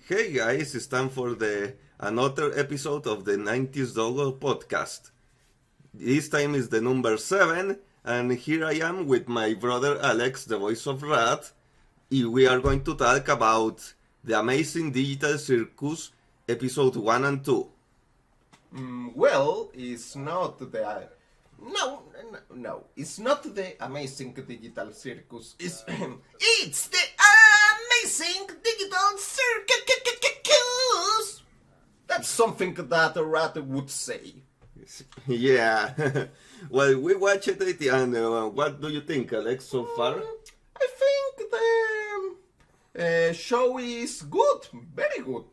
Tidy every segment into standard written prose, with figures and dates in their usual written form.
Hey guys, it's time for another episode of the 90s Doggo Podcast. This time is the number 7, and here I am with my brother Alex, the voice of Rat. We are going to talk about the Amazing Digital Circus, episode 1 and 2. Well, it's not the... No, it's not the Amazing Digital Circus. It's the Amazing Digital Circus! That's something that a rat would say. Yeah. Well, we watched it, and what do you think, Alex, so far? I think the show is good, very good.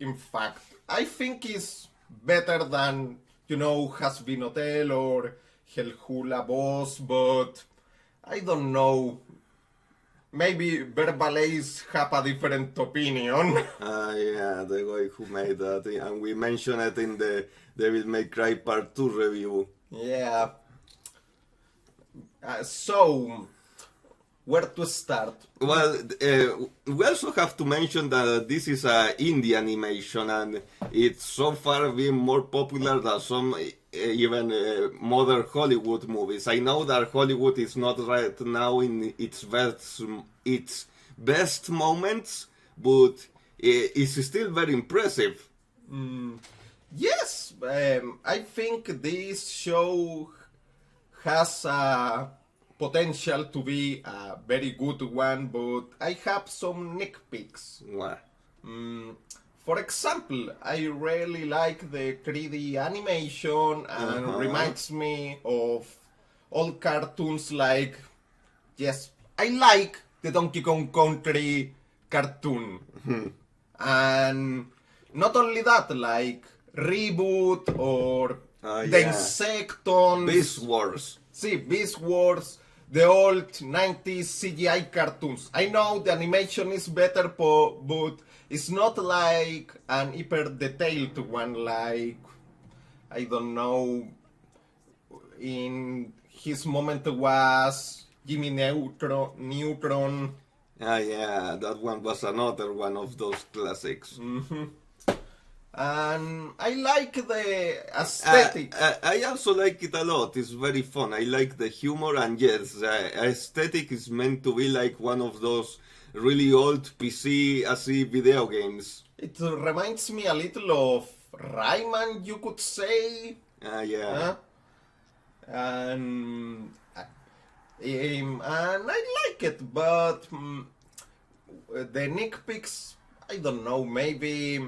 In fact, I think it's better than, Hazbin Hotel or Hell Hula Boss, but I don't know. Maybe Verbalays have a different opinion. Yeah, the guy who made that, and we mentioned it in the Devil May Cry Part 2 review. Yeah. So, where to start? Well, we also have to mention that this is an indie animation, and it's so far been more popular than some even modern Hollywood movies. I know that Hollywood is not right now in its best moments, but it's still very impressive. Yes, I think this show has potential to be a very good one, but I have some nitpicks. What? For example, I really like the 3D animation and reminds me of old cartoons like, yes, I like the Donkey Kong Country cartoon. And not only that, like Reboot or The Insectons. Beast Wars. See, Beast Wars, the old 90s CGI cartoons. I know the animation is better, but it's not like an hyper-detailed one like, I don't know, in his moment was Jimmy Neutron. Yeah, that one was another one of those classics. And I like the aesthetic. I also like it a lot. It's very fun. I like the humor, and yes, the aesthetic is meant to be like one of those really old PC video games. It reminds me a little of Rayman, you could say. Yeah. And I like it, but the nitpicks, I don't know, maybe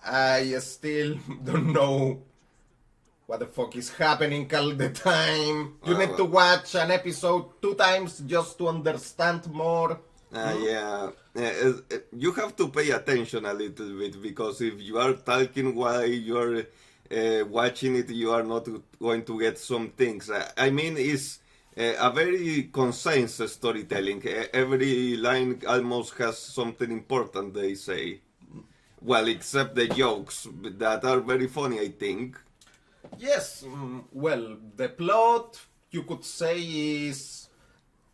I still don't know what the fuck is happening all the time. You need to watch an episode 2 times just to understand more. Yeah. You have to pay attention a little bit, because if you are talking while you're watching it, you are not going to get some things. I mean, it's a very concise storytelling. Every line almost has something important, they say. Well, except the jokes that are very funny, I think. Yes, well, the plot, you could say, is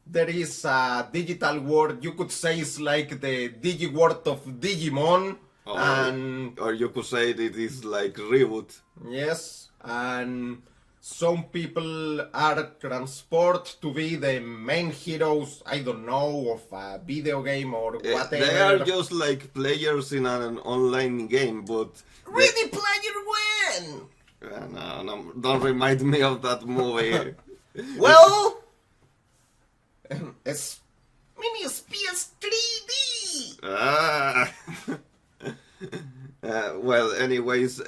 there is a digital world, you could say it's like the Digi world of Digimon. Or you could say it is like Reboot. Yes, and some people are transported to be the main heroes, I don't know, of a video game or whatever. They are just like players in an online game, but... Ready Player One! No, don't remind me of that movie. Well, it's Mini's PS3D! Well, anyways,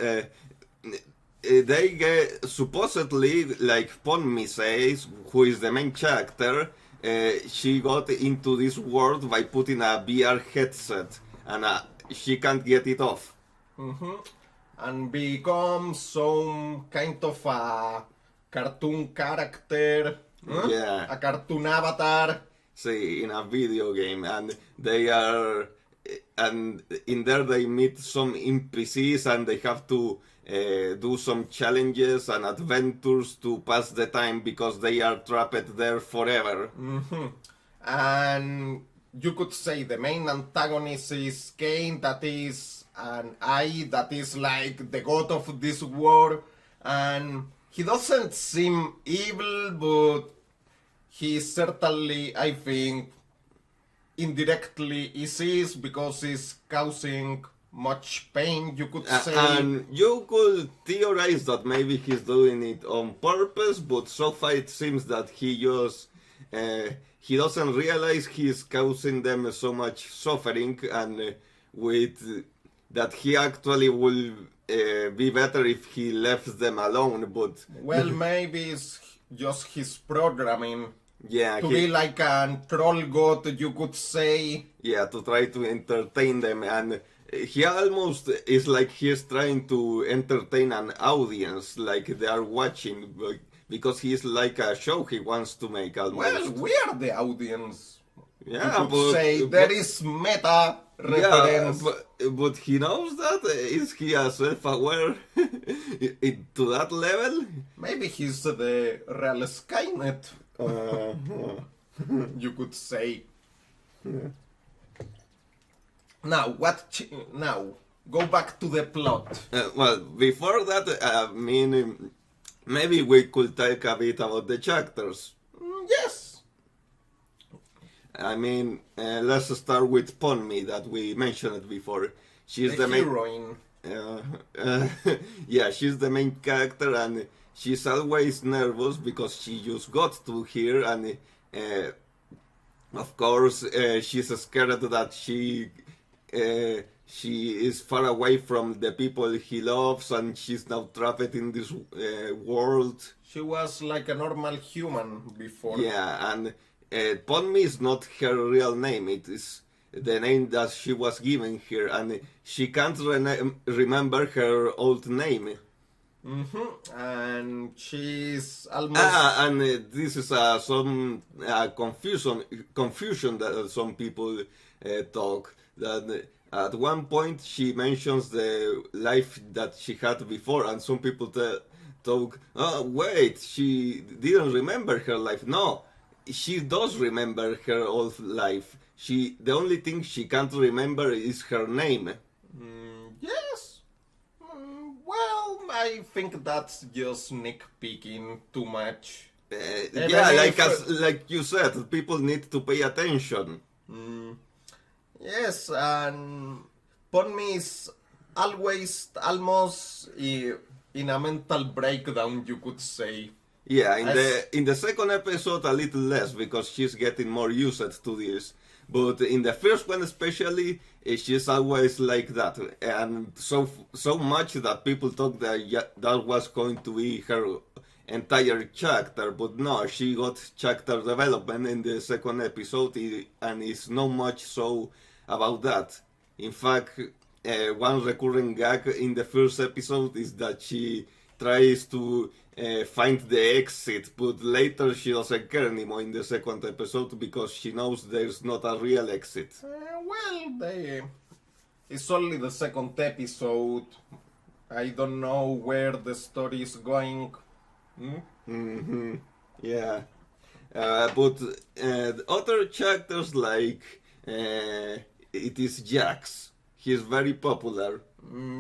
they get, supposedly, like Ponmi says, who is the main character, she got into this world by putting a VR headset, and she can't get it off. And become some kind of a cartoon character, Yeah. a cartoon avatar. See, in a video game, and they are, and in there they meet some NPCs, and they have to do some challenges and adventures to pass the time, because they are trapped there forever. And you could say the main antagonist is Cain, that is an eye, that is like the god of this war, and he doesn't seem evil, but he certainly, I think, indirectly is because he's causing much pain, you could say. And you could theorize that maybe he's doing it on purpose, but so far it seems that he just he doesn't realize he's causing them so much suffering, and with that he actually will be better if he left them alone. But well, maybe it's just his programming. yeah, To be like a troll god, you could say. yeah, to try to entertain them, and he almost is like he's trying to entertain an audience, like they are watching, because he's like a show he wants to make almost. Well, we are the audience. Yeah, You could say there is meta reference. Yeah, but he knows that. Is he self-aware to that level? Maybe he's the real Skynet, you could say. Now, now, go back to the plot. Well, before that, I mean, maybe we could talk a bit about the chapters. Yes. I mean, let's start with Ponmi that we mentioned before. She's The the main. heroine. Yeah, she's the main character, and she's always nervous because she just got to here, and of course she's scared that she is far away from the people he loves, and she's now trapped in this world. She was like a normal human before. Yeah, and Ponmi is not her real name. It is the name that she was given here, and she can't remember her old name. And she's almost. And this is some confusion that some people talk. That at one point she mentions the life that she had before, and some people talk. Oh wait, she didn't remember her life. No, she does remember her old life. The only thing she can't remember is her name. Yes. Well, I think that's just nitpicking too much. Yeah, like you said, people need to pay attention. Yes, and Ponmi is always almost in a mental breakdown, you could say. Yeah, in the second episode a little less because she's getting more used to this. But in the first one especially, she's always like that, and so much that people thought that that was going to be her entire chapter. But no, she got chapter development in the second episode, and it's not much so about that. In fact, one recurring gag in the first episode is that she tries to find the exit, but later she doesn't care anymore in the second episode because she knows there's not a real exit. It's only the second episode. I don't know where the story is going. Yeah. But other chapters like it is Jax. He's very popular.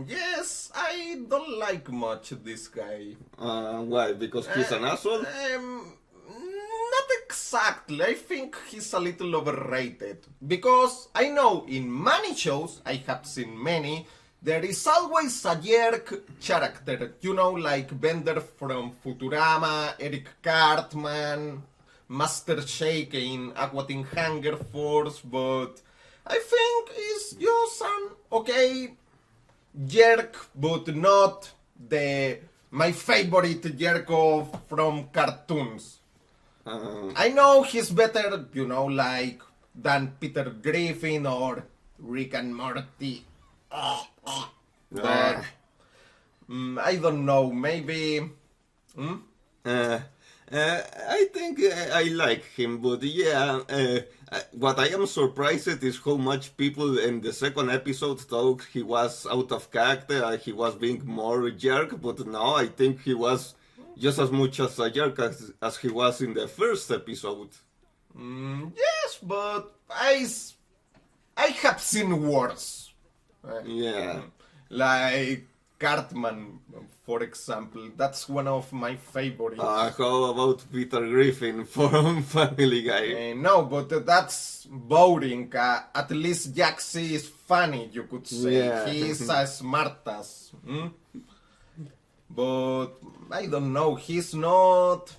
Yes, I don't like much this guy. Why? Because he's an asshole? Not exactly. I think he's a little overrated. Because I know in many shows, I have seen many, there is always a jerk character. You know, like Bender from Futurama, Eric Cartman, Master Shake in Aqua Teen Hunger Force, but I think it's just an okay jerk, but not my favorite jerk from cartoons. I know he's better, like than Peter Griffin or Rick and Morty. But I don't know, maybe. I think I like him, but yeah, what I am surprised is how much people in the second episode thought he was out of character and he was being more jerk, but no, I think he was just as much as a jerk as he was in the first episode. Yes, but I have seen worse. Yeah. Like Cartman, for example. That's one of my favorites. How about Peter Griffin from Family Guy? No, but that's boring. At least Jax is funny, you could say. Yeah. He's as smart as. But I don't know, he's not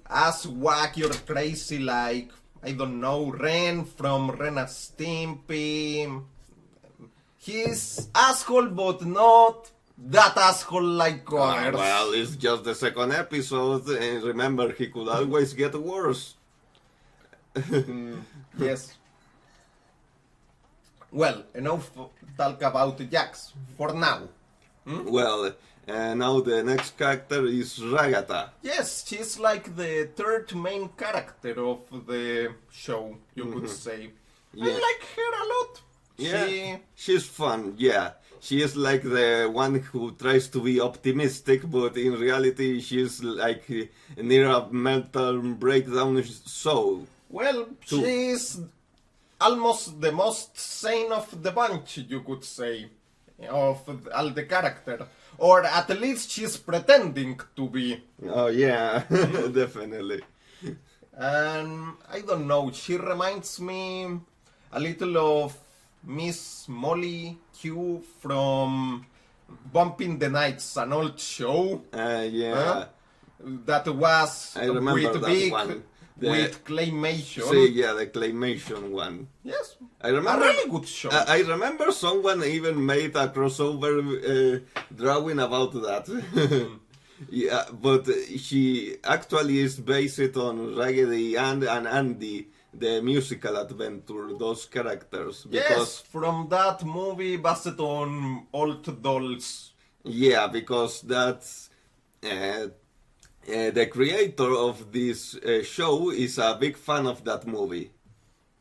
as wacky or crazy like, I don't know, Ren from Ren and Stimpy. He's asshole, but not that asshole like others. Well, it's just the second episode, and remember, he could always get worse. Yes. Well, enough talk about Jax for now. Well, now the next character is Ragata. Yes, she's like the third main character of the show, you could say. Yeah. I like her a lot. Yeah, she's fun, yeah. She is like the one who tries to be optimistic, but in reality she's like near a mental breakdown, so... Well, she's almost the most sane of the bunch, you could say, of all the character. Or at least she's pretending to be. Oh yeah, definitely. And I don't know, she reminds me a little of Miss Molly Q from Bumping the Nights, an old show. Yeah. That was I remember with that big, one. with claymation. See, yeah, the claymation one. Yes, I remember, a really good show. I remember someone even made a crossover drawing about that. Yeah, but she actually is based on Raggedy Ann and Andy, the musical adventure, those characters. Yes, Because, from that movie based on old dolls. yeah, because that's... the creator of this show is a big fan of that movie.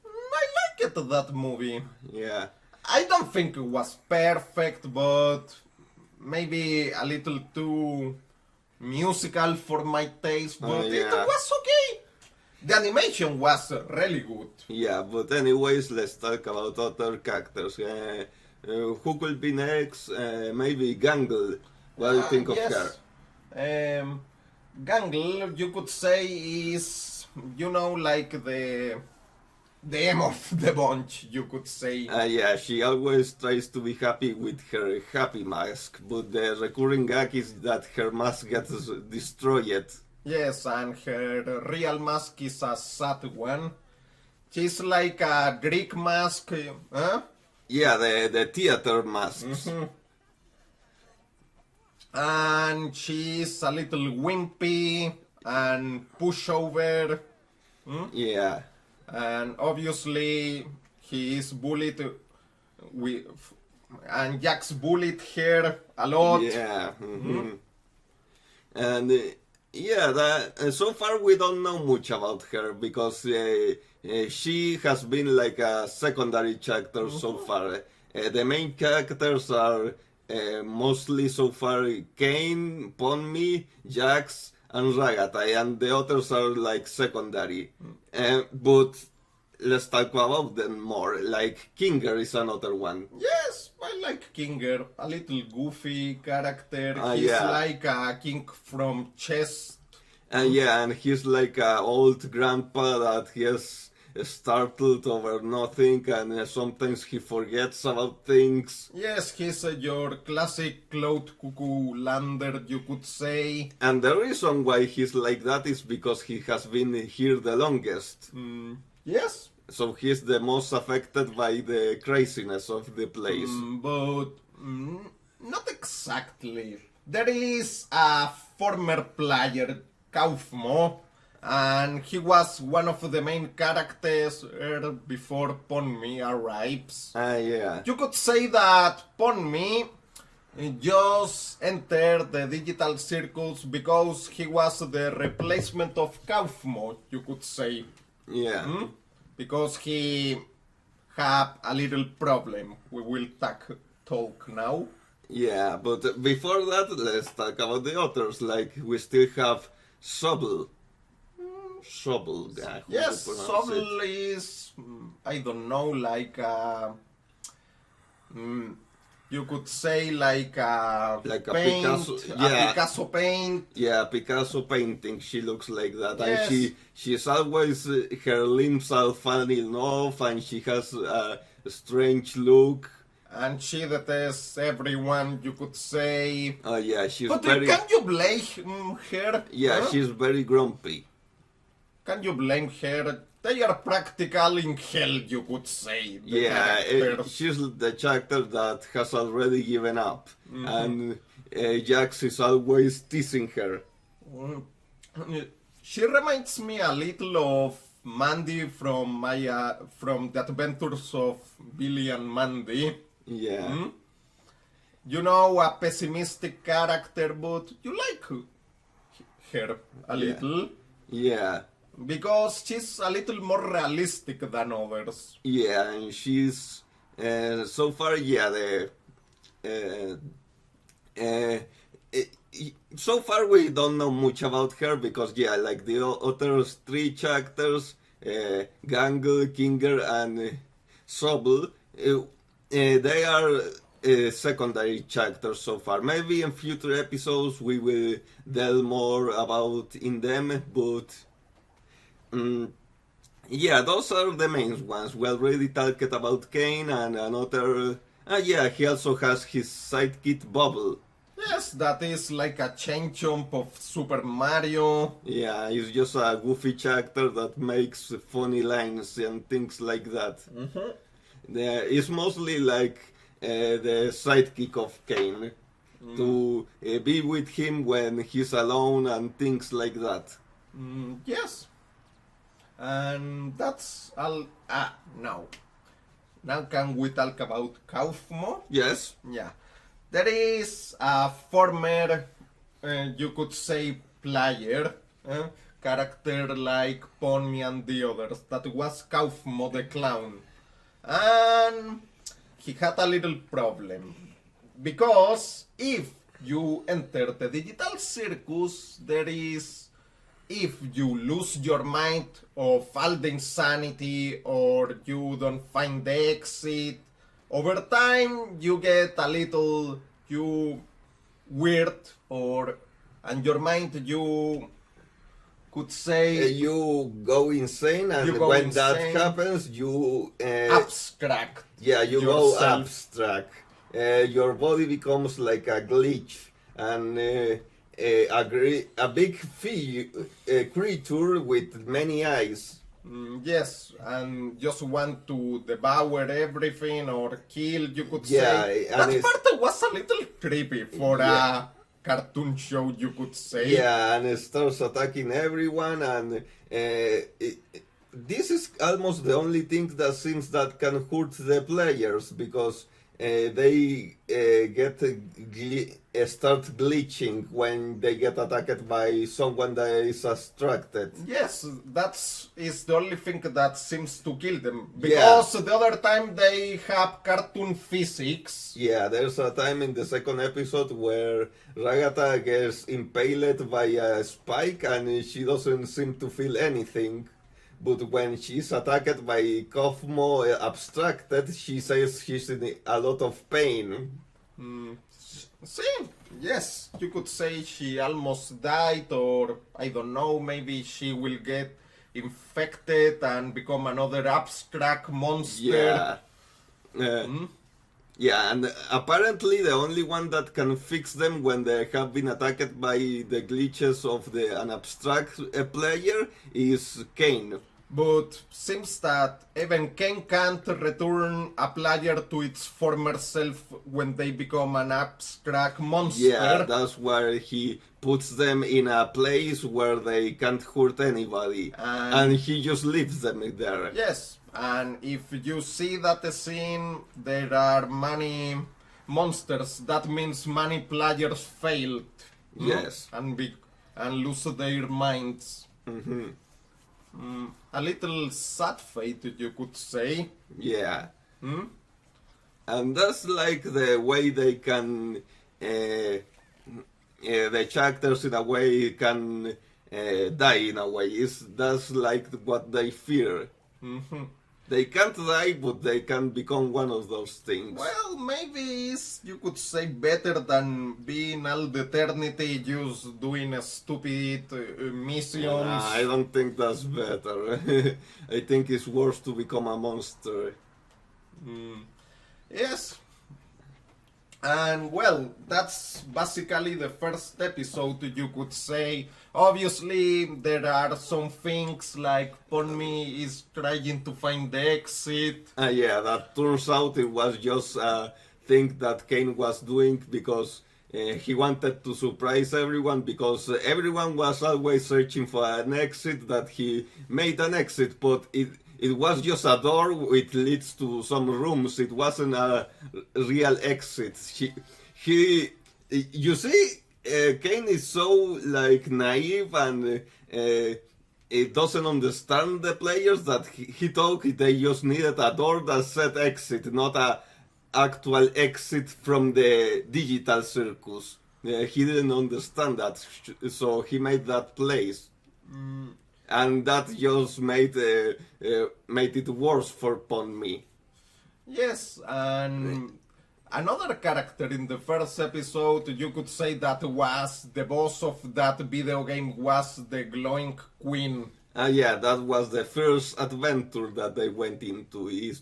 I like it, that movie. Yeah. I don't think it was perfect, but maybe a little too musical for my taste, but it yeah. was okay. The animation was really good. Yeah, but anyways, let's talk about other characters. Who could be next? Maybe Gangle. What do you think of her? Gangle, you could say, is, you know, like the aim of the bunch, you could say. Yeah, she always tries to be happy with her happy mask, but the recurring gag is that her mask gets destroyed. Yes, and her real mask is a sad one. She's like a Greek mask, huh? Yeah, the theater masks. And she's a little wimpy and pushover. Yeah. And obviously he is bullied and Jax bullied her a lot. Yeah. And yeah, so far we don't know much about her because she has been like a secondary character so far. The main characters are mostly so far Kane, Ponmi, Jax, and Ragata, and the others are like secondary. But let's talk about them more. Like Kinger is another one. Yes, I like Kinger. A little goofy character. He's yeah. like a king from chess. And he's like an old grandpa that he is startled over nothing, and sometimes he forgets about things. Yes, he's your classic Cloud Cuckoo lander, you could say. And the reason why he's like that is because he has been here the longest. Yes. So he's the most affected by the craziness of the place. But not exactly. There is a former player, Kaufmo, and he was one of the main characters before Ponmi arrives. Yeah. You could say that Ponmi just entered the digital circus because he was the replacement of Kaufmo, you could say. Yeah. Because he had a little problem. We will talk now. Yeah, but before that, let's talk about the others. Like, we still have Sobel. Sobel. Yeah, how Yes, to pronounce Sobel it. is, I don't know, like you could say like a Like a paint, Picasso, a yeah. Picasso paint. Yeah, Picasso painting. She looks like that, Yes. and she's always her limbs are funny enough, and she has a strange look. And she detests everyone, you could say. Oh yeah, she's But very. can you blame her? Yeah, huh? she's very grumpy. Can you blame her? They are practical in hell, you could say. The Yeah, characters. she's the character that has already given up, and Jax is always teasing her. She reminds me a little of Mandy from from the Adventures of Billy and Mandy. Yeah, You know, a pessimistic character, but you like her a little yeah, because she's a little more realistic than others. yeah, and she's so far, yeah, the. Uh, so far we don't know much about her because yeah, like the other three characters, Gangle, Kinger, and Sobel, they are secondary characters so far. Maybe in future episodes we will delve more about in them, but yeah, those are the main ones. We already talked about Kane and another. Yeah, he also has his sidekick Bubble. Yes, that is like a chain jump of Super Mario. Yeah, he's just a goofy character that makes funny lines and things like that. It's mostly like the sidekick of Kane to be with him when he's alone and things like that. Yes. And that's all. Now. Now can we talk about Kaufmo? Yes. Yeah. There is a former, you could say, player, character like Pony and the others, that was Kaufmo the clown. And he had a little problem. Because if you enter the digital circus, there is, if you lose your mind of all the insanity or you don't find the exit, over time you get a little weird, and your mind, you could say, You go insane, and You go when insane. that happens, you abstract. yeah, you go yourself. abstract. Your body becomes like a glitch, and a big creature with many eyes. Yes, and just want to devour everything or kill, you could Yeah, say. and That it's- part was a little creepy for Yeah. a cartoon show, you could say. Yeah, and it starts attacking everyone, and this is almost the only thing that seems that can hurt the players because they start glitching when they get attacked by someone that is abstracted. Yes, is the only thing that seems to kill them. Because the other time they have cartoon physics. Yeah, there's a time in the second episode where Ragata gets impaled by a spike and she doesn't seem to feel anything. But when she's attacked by Kaufmo abstracted, she says she's in a lot of pain. See, yes, you could say she almost died, or I don't know, maybe she will get infected and become another abstract monster. Yeah. Yeah, and apparently the only one that can fix them when they have been attacked by the glitches of an abstract player is Kane. But seems that even Ken can't return a player to its former self when they become an abstract monster. Yeah, that's where he puts them in a place where they can't hurt anybody. And he just leaves them there. Yes, and if you see that scene, there are many monsters. That means many players failed. Yes. And lose their minds. A little sad fate, you could say. Yeah. And that's like the way they can, the characters in a way can die in a way. That's like what they fear. They can't die, but they can become one of those things. Well, maybe it's, you could say, better than being all the eternity just doing a stupid missions. I don't think that's better. I think it's worse to become a monster. Yes. And well, that's basically the first episode, you could say. Obviously, there are some things like Ponmi is trying to find the exit. Yeah, that turns out it was just a thing that Kane was doing because he wanted to surprise everyone, because everyone was always searching for an exit, that he made an exit, but it was just a door which leads to some rooms. It wasn't a real exit. You see, Kane is so like naive and it doesn't understand the players that he thought they just needed a door that said exit, not a actual exit from the digital circus. He didn't understand that, so he made that place. And that just made it worse for Ponmi. Yes, and another character in the first episode, you could say that was the boss of that video game, was the glowing queen. Yeah, that was the first adventure that they went into. Is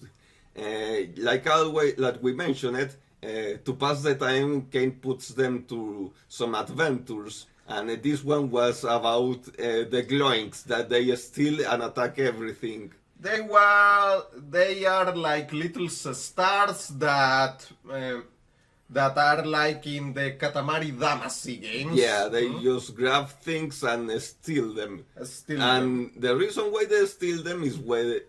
like always, like we mentioned it, to pass the time, Kane puts them to some adventures. And this one was about the glowings, that they steal and attack everything. They are like little stars that are like in the Katamari Damacy games. Yeah, they just grab things and steal them. The reason why they steal them is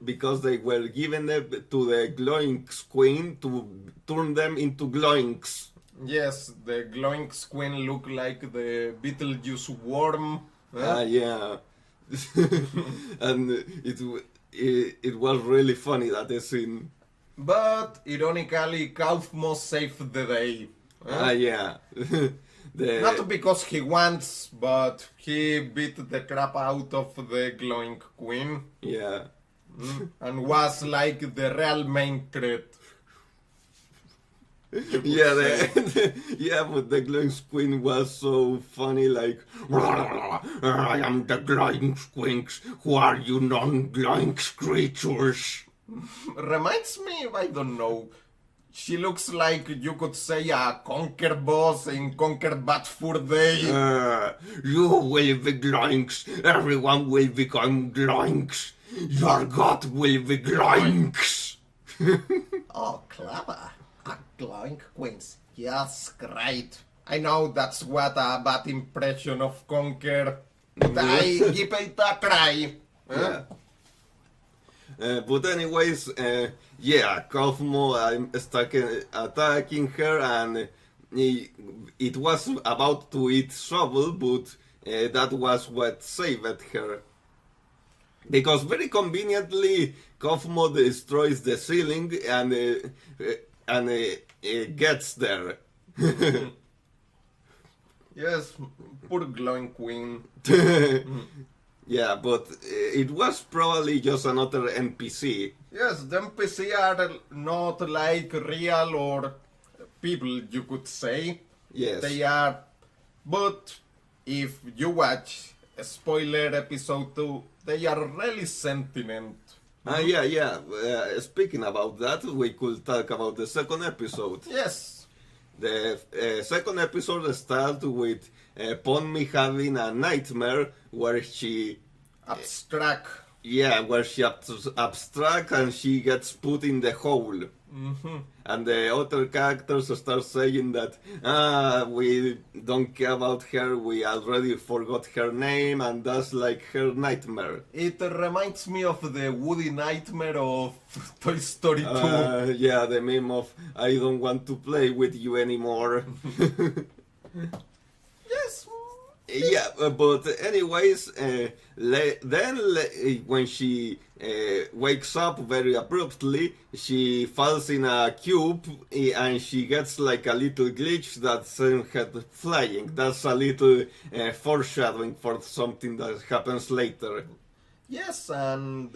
because they were given to the glowing queen to turn them into glowings. Yes, the glowing queen look like the Beetlejuice worm. Yeah. And it was really funny, that scene. But ironically, Kaufmo saved the day. Yeah. Not because he wants, but he beat the crap out of the glowing queen. Yeah. And was like the real main threat. Yeah, yeah, but the glowing queen was so funny, like, I am the glowing queens, who are you non-glowing creatures? Reminds me, I don't know, she looks like, you could say, a Conquer boss in Conquer Bad Fur Day. You will be glowings, everyone will become glowings, your god will be glowings. Oh, clever. Glowing queens. Yes, great. I know that's what a bad impression of Conquer, but I give it a try. Yeah. But anyways, yeah, Kaufmo started attacking her, and it was about to eat Shovel, but that was what saved her. Because very conveniently, Kaufmo destroys the ceiling and it gets there. Yes, poor glowing queen. Yeah, but it was probably just another NPC. Yes, the NPC are not like real or people, you could say. Yes. They are, but if you watch spoiler episode 2, they are really sentient. Yeah. Speaking about that, we could talk about the second episode. Yes. The second episode starts with Ponmi having a nightmare where she... Abstract. Yeah, where she abstract and she gets put in the hole. And the other characters start saying that, we don't care about her, we already forgot her name, and that's like her nightmare. It reminds me of the Woody nightmare of Toy Story 2. Yeah, the meme of, I don't want to play with you anymore. Yes, Yeah, but anyways, when she wakes up very abruptly, she falls in a cube and she gets like a little glitch that sends her flying. That's a little foreshadowing for something that happens later. Yes, and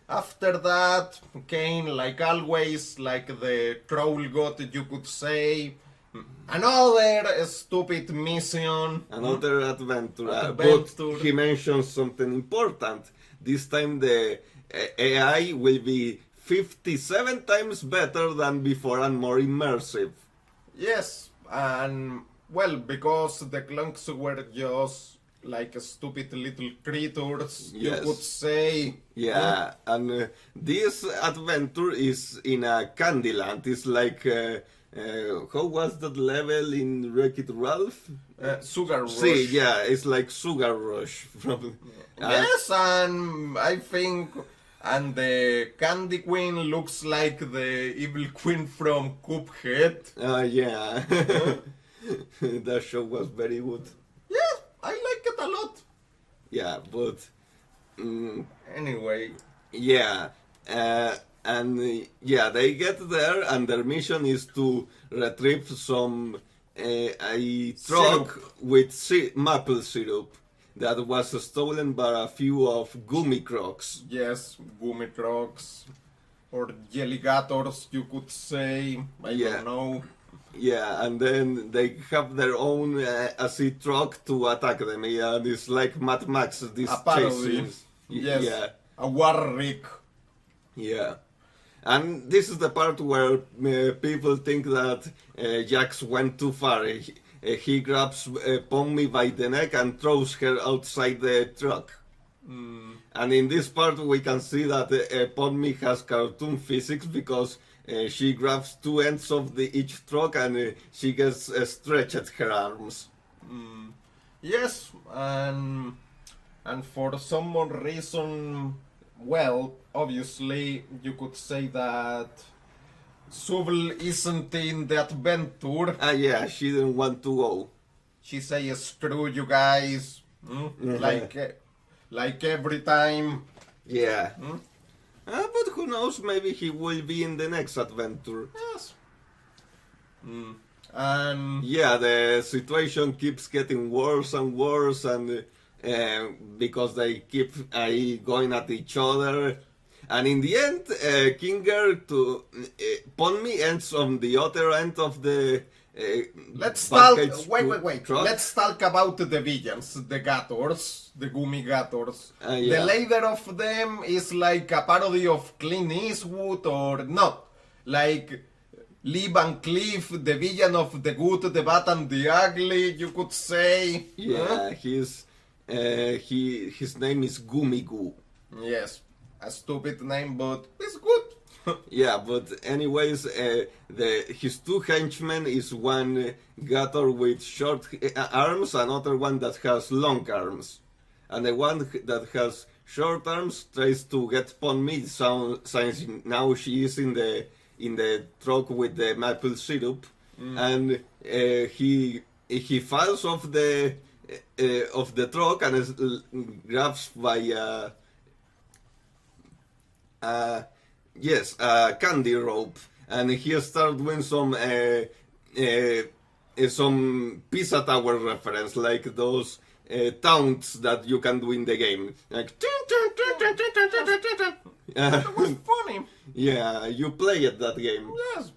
after that came, like always, like the troll god, you could say, another stupid mission. Another adventure. Adventure. But he mentions something important. This time the AI will be 57 times better than before and more immersive. Yes, and well, because the clonks were just like stupid little creatures, Yes. you could say. Yeah, and this adventure is in a Candyland. It's like, how was that level in Wreck-It Ralph? Sugar Rush. See, yeah, it's like Sugar Rush from. Yes, and I think, and the Candy Queen looks like the evil queen from Cuphead. Yeah. That show was very good. Yeah, I like it a lot. Yeah, but. Anyway, Yeah, yeah, they get there, and their mission is to retrieve some a truck with maple syrup that was stolen by a few of Gummy Crocs. yes, Gummy Crocs, or Jellygators, you could say. I don't know. Yeah, and then they have their own acid truck to attack them. Yeah, and it's like Mad Max. This A parody. chasing. Yes, Yeah. a Warwick. Yeah. And this is the part where people think that Jax went too far. He grabs Pommy by the neck and throws her outside the truck. And in this part we can see that Pommy has cartoon physics because she grabs two ends of each truck and she gets stretched her arms. Yes, and for some more reason, well, obviously you could say that Subl isn't in the adventure. Yeah, she didn't want to go. She says, "Screw you guys," like every time. Yeah. But who knows, maybe he will be in the next adventure. Yes. And Yeah, the situation keeps getting worse and worse, and because they keep going at each other. And in the end, Kinger to Ponmi ends on the other end of the. let's talk. package Wait. truck. Let's talk about the villains, the Gators, the Gummy Gators. Yeah. The leader of them is like a parody of Clint Eastwood, or not, like Lee Van Cleef, the villain of The Good, the Bad, and the Ugly. You could say. Yeah, his name is Gumigu. Yes, a stupid name, but it's good. Yeah, but anyways, his two henchmen is one gator with short arms, another one that has long arms, and the one that has short arms tries to get Ponmi since now she is in the truck with the maple syrup, and he falls off the truck and is grabs by yes, a candy rope, and he starts doing some Pizza Tower reference, like those taunts that you can do in the game, like. That was funny. Yeah, you played that game. Yes.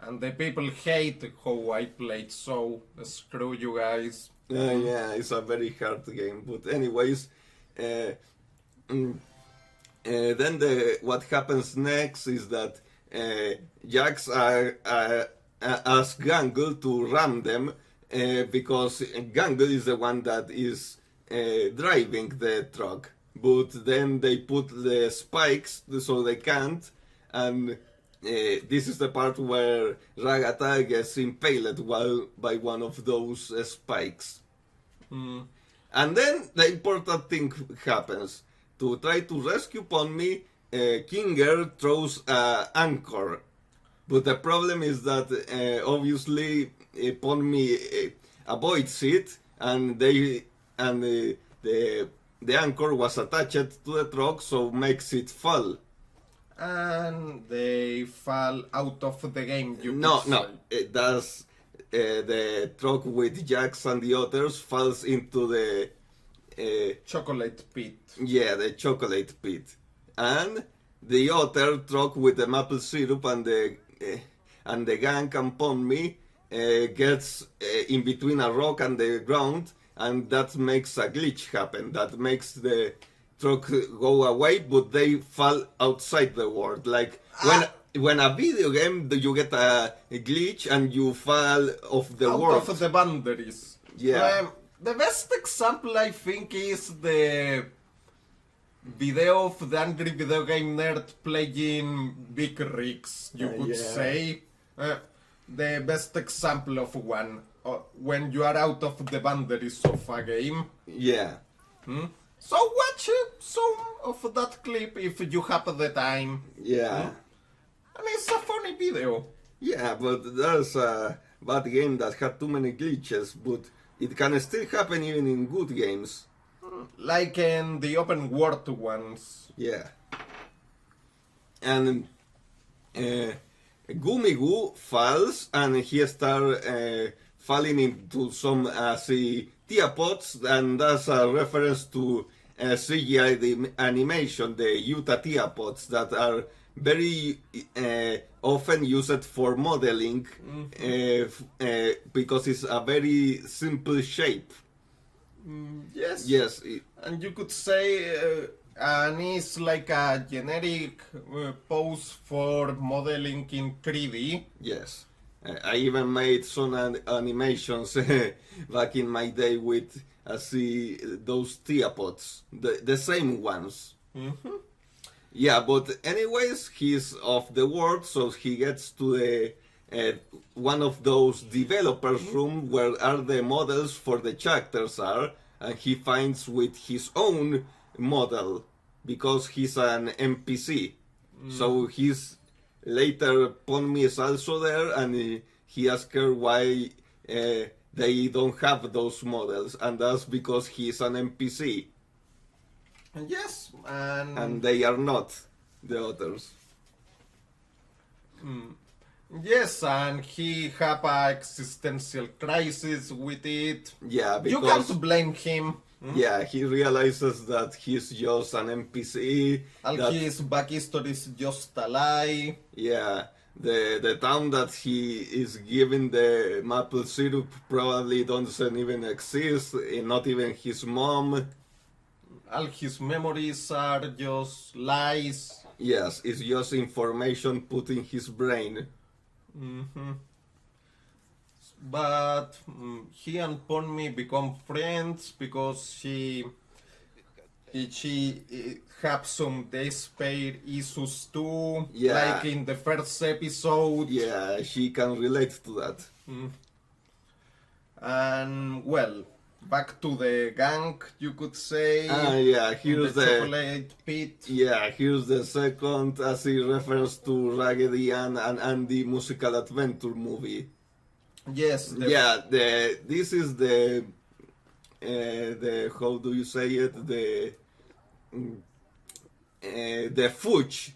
And the people hate how I played, so screw you guys. Yeah, it's a very hard game. But anyways, then what happens next is that Jax asks Gangle to ram them because Gangle is the one that is driving the truck. But then they put the spikes so they can't, and this is the part where Ragata gets impaled by one of those spikes. And then the important thing happens. To try to rescue Ponmi, Kinger throws an anchor. But the problem is that obviously Ponmi avoids it, and the anchor was attached to the truck, so makes it fall. And they fall out of the game. No, it does. The truck with Jax and the others falls into the chocolate pit. Yeah, the chocolate pit, and the other truck with the maple syrup and the gang upon me gets in between a rock and the ground, and that makes a glitch happen. That makes the truck go away, but they fall outside the world. Like when a video game, you get a glitch and you fall off the world. Out of the boundaries. Yeah. The best example, I think, is the video of the angry video game nerd playing Big Rigs, you could say. The best example of one, when you are out of the boundaries of a game. Yeah. So watch some of that clip if you have the time. Yeah. And it's a funny video. Yeah, but there's a bad game that had too many glitches, but it can still happen even in good games. Like in the open world ones. Yeah. And Goo falls, and he starts falling into some teapots, and that's a reference to CGI the animation, the Utah teapots that are very often used for modeling because it's a very simple shape. Yes. Yes. And you could say and it's like a generic pose for modeling in 3D. Yes. I even made some animations back in my day with those teapots, the same ones. Mm-hmm. Yeah, but anyways, he's off the world, so he gets to the one of those developers' room where are the models for the characters are, and he finds with his own model because he's an NPC. So he's later Ponmi is also there, and he asks her why they don't have those models, and that's because he's an NPC. Yes, and they are not the others. Yes, and he have a existential crisis with it. Yeah, because you can't blame him. Yeah, he realizes that he's just an NPC. And his backstory is just a lie. Yeah, the town that he is giving the maple syrup probably doesn't even exist, not even his mom. All his memories are just lies. Yes, it's just information put in his brain. Mm-hmm. But he and Ponmi become friends because she have some despair issues too. Yeah. Like in the first episode. Yeah, she can relate to that. And well, back to the gang, you could say. Yeah, here's the chocolate pit. Yeah, here's the second as a reference to Raggedy Ann and Andy musical adventure movie. Yes. This is the how do you say it, the fudge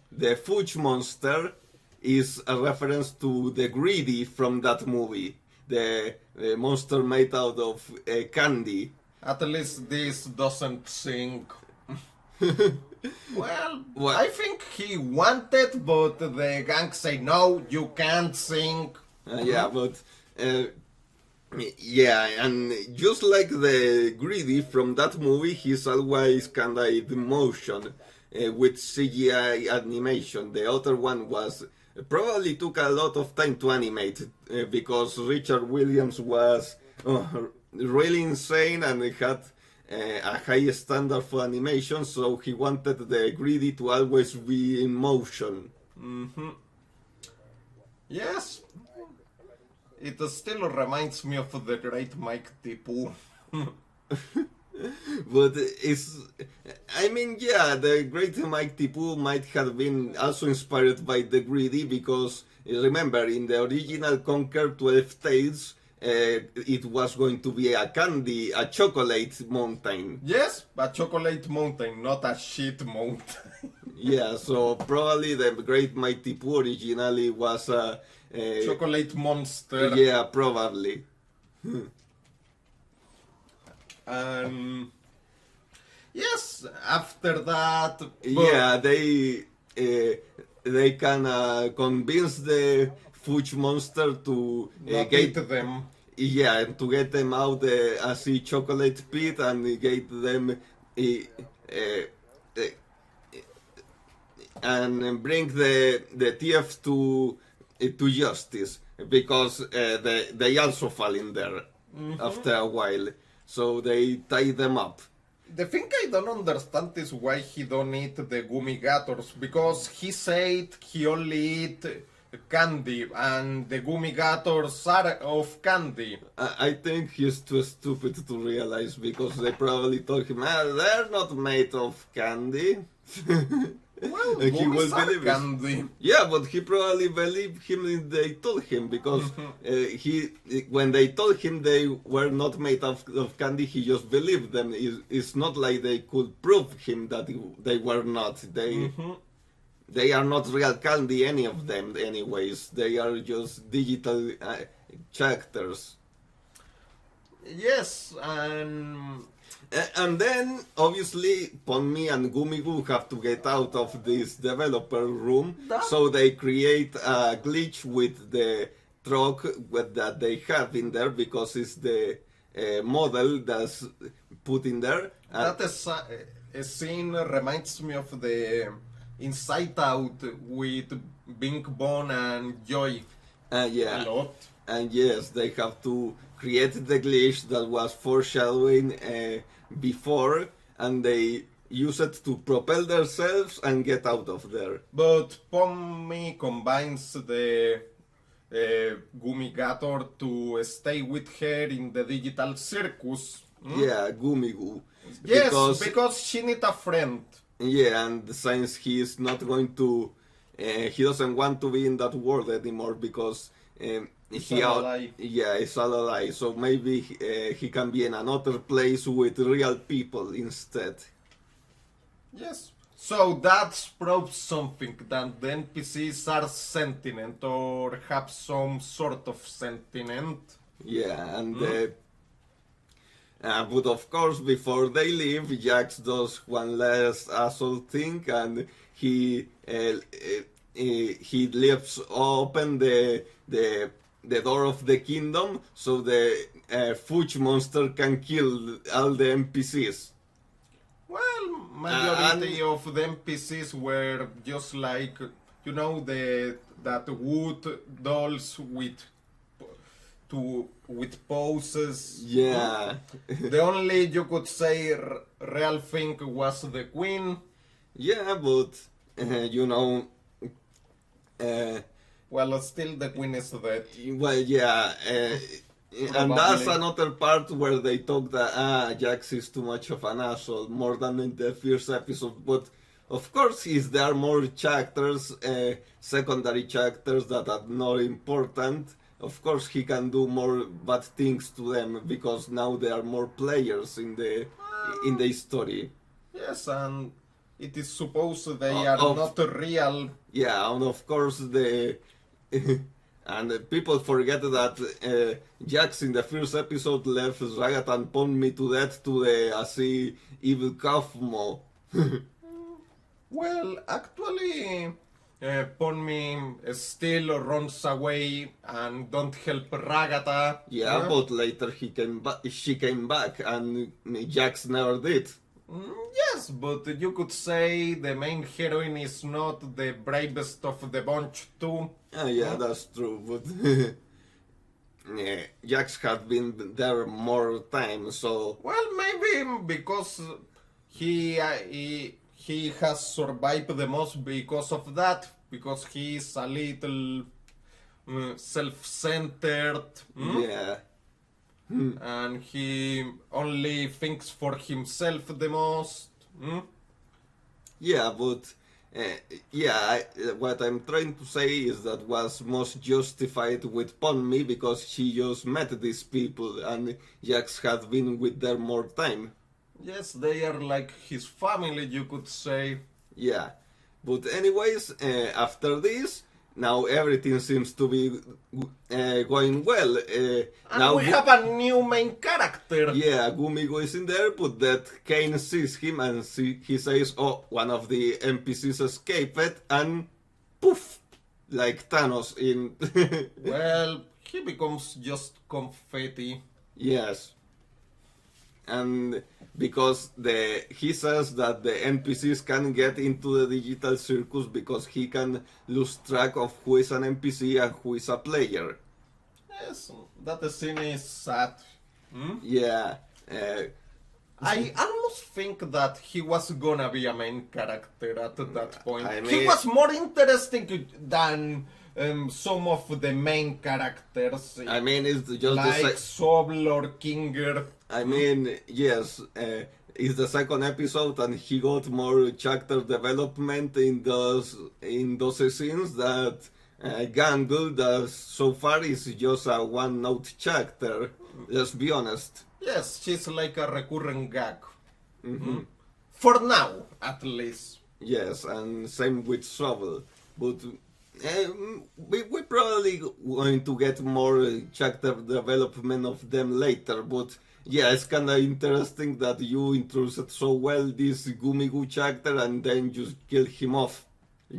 monster is a reference to the greedy from that movie, the monster made out of candy. At least this doesn't sing. Well, What? I think he wanted, but the gang say no, you can't sing. Yeah, but yeah, and just like the greedy from that movie, he's always kind of in motion with CGI animation. The other one was probably took a lot of time to animate because Richard Williams was really insane and he had a high standard for animation, so he wanted the greedy to always be in motion. Yes. It still reminds me of the great Mike Tipu. But the great Mike Tipu might have been also inspired by the greedy because remember in the original Conquer 12 Tales, it was going to be a chocolate mountain. Yes, a chocolate mountain, not a shit mountain. Yeah, so probably the Great Mighty Pooh originally was a Chocolate monster. yeah, probably. Yes, after that. Yeah, they can convince the fudge monster to Not get eat them. yeah, and to get them out as a chocolate pit and get them and bring the thief to justice, because they also fall in there after a while, so they tie them up. The thing I don't understand is why he don't eat the gummigators, because he said he only eat candy, and the gummigators are of candy. I think he's too stupid to realize, because they probably told him, they're not made of candy. Well, He will gummies are believe it. candy. Yeah, but he probably believed him if they told him, because when they told him they were not made of candy, he just believed them. It's not like they could prove him that they were not. They are not real candy, any of them, anyways. They are just digital characters. Yes, and And then, obviously, Ponmi and Gumigu have to get out of this developer room, so they create a glitch with the truck that they have in there, because it's the model that's put in there. And that is, a scene reminds me of the Inside Out with Bing Bong and Joy yeah, a lot. and yes, they have to create the glitch that was foreshadowing before, and they use it to propel themselves and get out of there. But Pommi combines the Gumigator to stay with her in the digital circus. Yeah, Gumigu. Yes, because she needs a friend. Yeah, and since he is not going to, he doesn't want to be in that world anymore, because he all a lie. yeah, it's all a lie. So maybe he can be in another place with real people instead. Yes. So that proves something, that the NPCs are sentient or have some sort of sentient. Yeah, and but of course, before they leave, Jax does one last asshole thing, and he leaves open the door of the kingdom, so the fudge monster can kill all the NPCs. Well, majority of the NPCs were just like, you know, that wood dolls with poses. Yeah. The only, you could say, real thing was the queen. Yeah, but you know, Well, still the queen is dead. well, yeah, and that's another part where they talk that Jax is too much of an asshole, more than in the first episode. But of course, there are more characters, secondary characters that are not important. Of course, he can do more bad things to them, because now there are more players in the story. Yes, and it is supposed they are not real. Yeah, and of course and people forget that Jax in the first episode left Ragat and Ponmi to death to the evil Kafmo. Well, actually, Ponmi still runs away and don't help Ragata. Yeah, but later she came back, and Jax never did. Yes, but you could say the main heroine is not the bravest of the bunch too. Yeah, that's true, but yeah, Jax had been there more time, so Well, maybe because he has survived the most because of that, because he is a little self-centered. yeah. And he only thinks for himself the most. Yeah, but what I'm trying to say is that was most justified with Ponmi because she just met these people and Jax had been with them more time. Yes, they are like his family, you could say. Yeah, but anyways, after this, now everything seems to be going well. And now we have a new main character. Yeah, Gumigo is in there, but that Kane sees him and he says, "Oh, one of the NPCs escaped," and poof, like Thanos in. Well, he becomes just confetti. Yes, and because he says that the NPCs can get into the digital circus because he can lose track of who is an NPC and who is a player. Yes, that scene is sad. Yeah. I almost think that he was gonna be a main character at that point. I He mean- was more interesting than some of the main characters. I mean, it's just like Sobel or Kinger. I mean, yes, it's the second episode, and he got more character development in those scenes that Gangle does so far is just a one-note character. Let's be honest. Yes, she's like a recurrent gag. For now, at least. Yes, and same with Shovel. But we probably going to get more character development of them later. But yeah, it's kind of interesting that you introduced so well this Gumigu character and then just kill him off.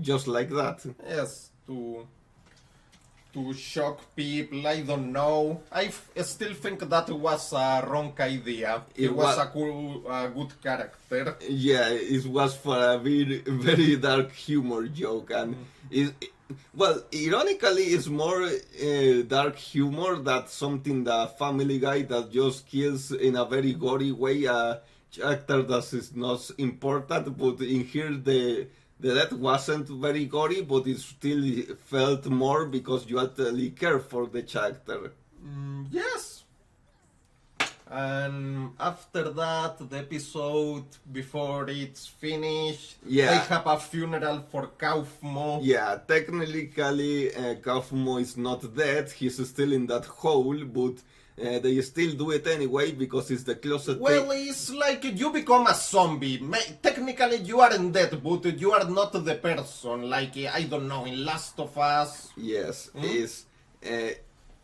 Just like that. Yes, to shock people, I don't know. Still think that was a wrong idea. It was a good character. Yeah, it was for a very, very dark humor joke, and well, ironically, it's more dark humor than something that Family Guy that just kills in a very gory way a character that is not important. But in here, the death wasn't very gory, but it still felt more because you actually care for the character. Yes. And after that, the episode before it's finished, Yeah. they have a funeral for Kaufmo. Yeah, technically, Kaufmo is not dead. He's still in that hole, but they still do it anyway because it's the closest Well, it's like you become a zombie. Technically, you aren't dead, but you are not the person. Like, I don't know, in Last of Us. Yes,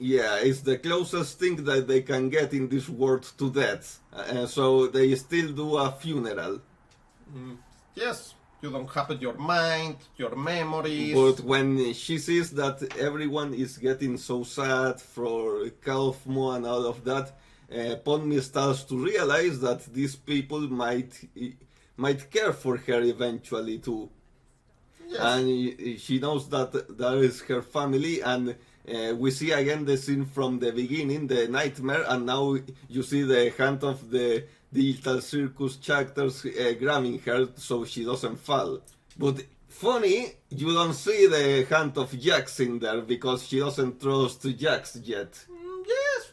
it's the closest thing that they can get in this world to death. So they still do a funeral. Yes, you don't have your mind, your memories. But when she sees that everyone is getting so sad for Kaufmo and all of that, Ponmi starts to realize that these people might care for her eventually too. Yes. And she knows that that is her family, and we see again the scene from the beginning, the nightmare, and now you see the hand of the digital circus characters grabbing her so she doesn't fall. But funny, you don't see the hand of Jax in there because she doesn't trust Jax yet. Yes,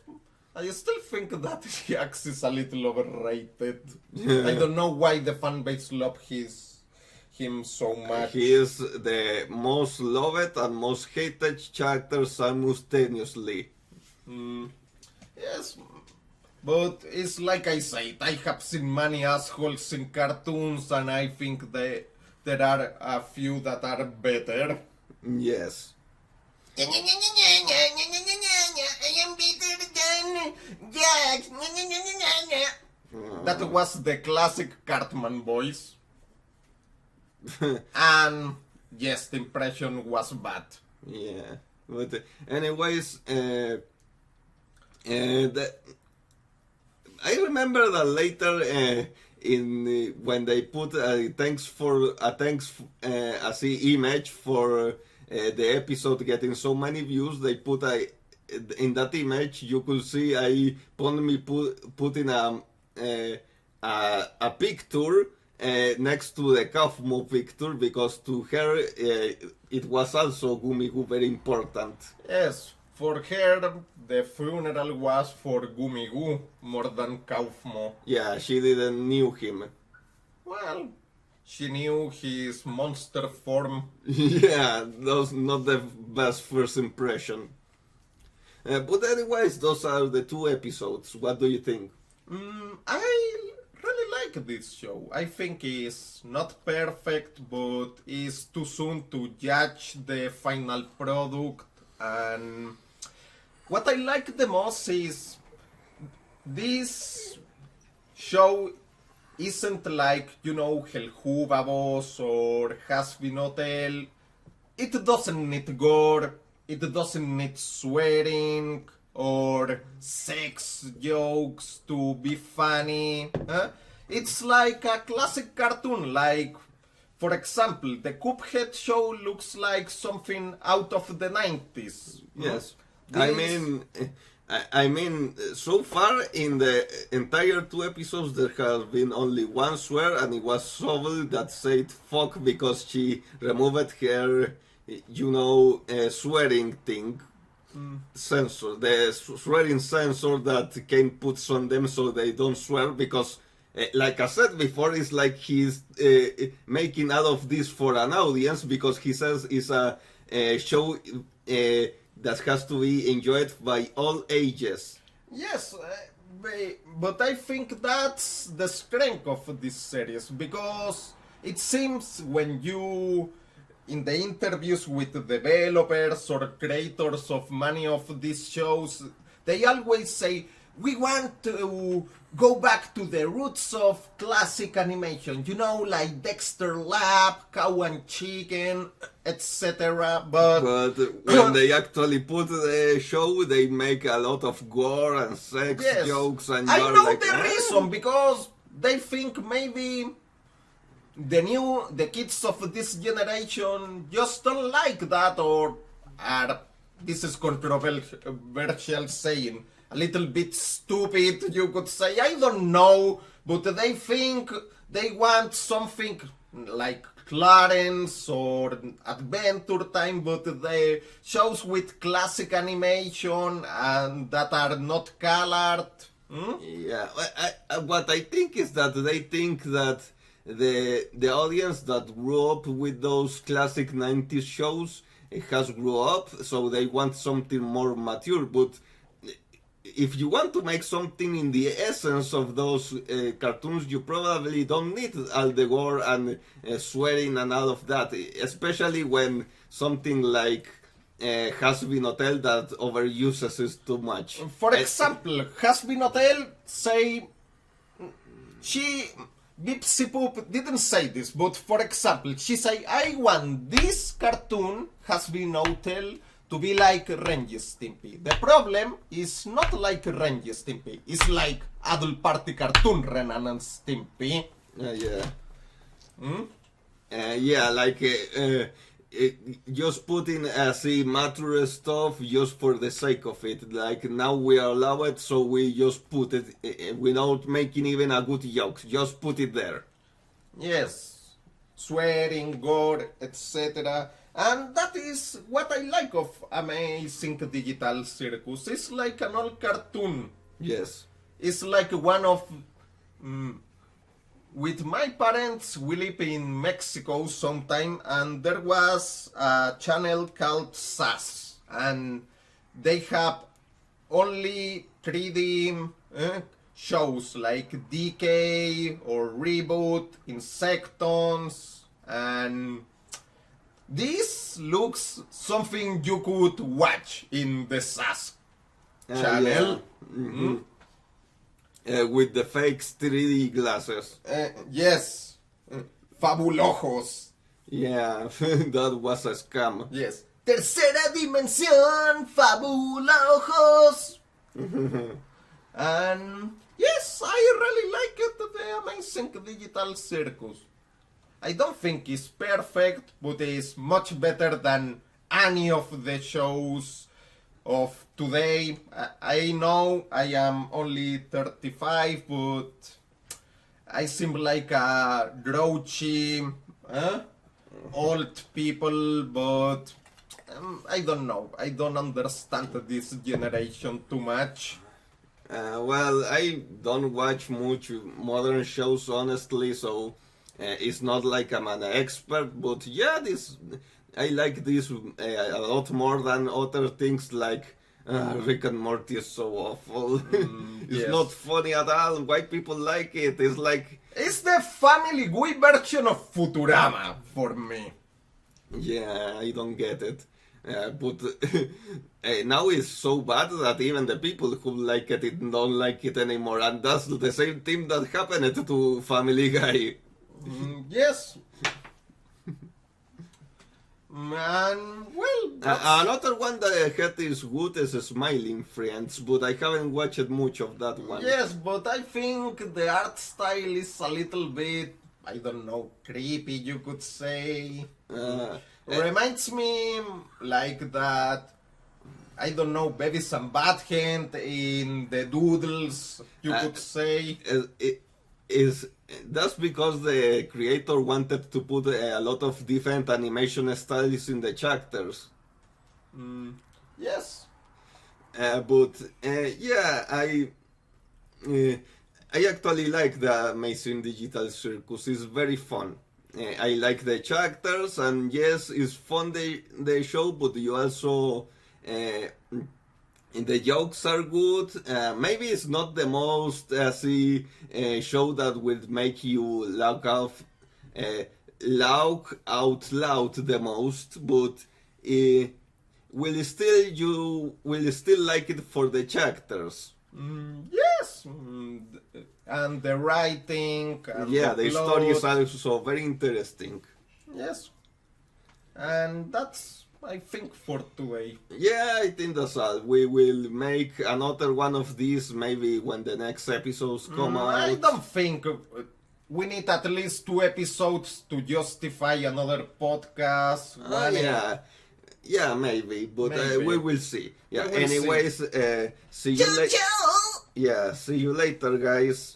I still think that Jax is a little overrated. I don't know why the fanbase love him so much. He is the most loved and most hated character simultaneously. Yes, but it's like I said, I have seen many assholes in cartoons, and I think there are a few that are better. Yes. I am better than Jax. That was the classic Cartman voice. And yes, the impression was bad. Yeah, but anyways, I remember that later when they put a thanks image for the episode getting so many views, they put in that image you could see Ponmi putting a picture next to the Kaufmo picture because to her it was also Gumigu very important. Yes, for her, the funeral was for Gumigu more than Kaufmo. Yeah, she didn't knew him. Well, she knew his monster form. Yeah, those not the best first impression. But anyways, those are the two episodes. What do you think? I really like this show. I think it's not perfect, but it's too soon to judge the final product. And what I like the most is this show isn't like, El Jubabos or Hazbin Hotel. It doesn't need gore, it doesn't need swearing or sex jokes to be funny. It's like a classic cartoon, like, for example, the Cuphead show looks like something out of the 90s. Yes. This- I mean, so far in the entire two episodes, there has been only one swear, and it was Sobel that said fuck because she removed her, swearing thing. Sensor, the swearing sensor that Kane puts on them so they don't swear because, like I said before, it's like he's making out of this for an audience because he says it's a show that has to be enjoyed by all ages. Yes, but I think that's the strength of this series because it seems when you, in the interviews with the developers or creators of many of these shows, they always say, we want to go back to the roots of classic animation, like Dexter Lab, Cow and Chicken, etc. But when they actually put the show, they make a lot of gore and sex Yes, jokes, and I you're know like, the reason because they think maybe the kids of this generation just don't like that or are, this is controversial saying, a little bit stupid, you could say, I don't know, but they think they want something like Clarence or Adventure Time, but the shows with classic animation and that are not colored. Yeah, what I think is that they think that the audience that grew up with those classic 90s shows has grew up, so they want something more mature. But if you want to make something in the essence of those cartoons, you probably don't need all the gore and swearing and all of that, especially when something like Hazbin Hotel that overuses it too much. For example, Hazbin Hotel say Bipsy Poop didn't say this, but for example, she say I want this cartoon Hazbin Hotel to be like Ren Stimpy. The problem is not like Ren Stimpy. It's like adult party cartoon Ren and Stimpy. Yeah. Yeah, like just putting mature stuff just for the sake of it. Like now we allow it, so we just put it without making even a good joke. Just put it there. Yes, swearing, gore, etc. And that is what I like of Amazing Digital Circus. It's like an old cartoon. Yes. It's like one of... with my parents, we live in Mexico sometime, and there was a channel called SAS. And they have only 3D shows like DK or Reboot, Insectons, and... this looks something you could watch in the SAS channel. Yeah. With the fake 3D glasses. Yes. Fabulojos. Yeah, that was a scam. Yes. Tercera dimensión, fabulojos. And yes, I really like it, the Amazing Digital Circus. I don't think it's perfect, but it's much better than any of the shows of today. I know I am only 35, but I seem like a grouchy old people, but I don't know. I don't understand this generation too much. Well, I don't watch much modern shows, honestly, so It's not like I'm an expert, but yeah, I like this a lot more than other things like Rick and Morty is so awful. It's yes. not funny at all. Why people like it? It's like, It's the Family Guy version of Futurama for me. yeah, I don't get it. But now it's so bad that even the people who like it don't like it anymore, and that's the same thing that happened to Family Guy. Yes. And, well, that's- Another one that I heard is good is Smiling Friends, but I haven't watched much of that one. yes, but I think the art style is a little bit, I don't know, creepy, you could say. Reminds me like that, I don't know, Beavis and Butthead in the Doodles, you could say. That's because the creator wanted to put a lot of different animation styles in the chapters. Yes. Yeah, I actually like the Amazing Digital Circus. It's very fun. I like the characters, and yes, it's fun the show, but you also the jokes are good. Maybe it's not the most show that will make you laugh out loud the most, but you will still like it for the characters. Yes. And the writing. And Yeah, the the plot. story is also very interesting. Yes. And that's, I think, for today. Yeah, I think that's all. We will make another one of these maybe when the next episodes come out. I don't think we need at least 2 episodes to justify another podcast. Yeah, maybe, but Maybe. we will see. Yeah. We will Anyways, see you Choo later. choo! Yeah, see you later, guys.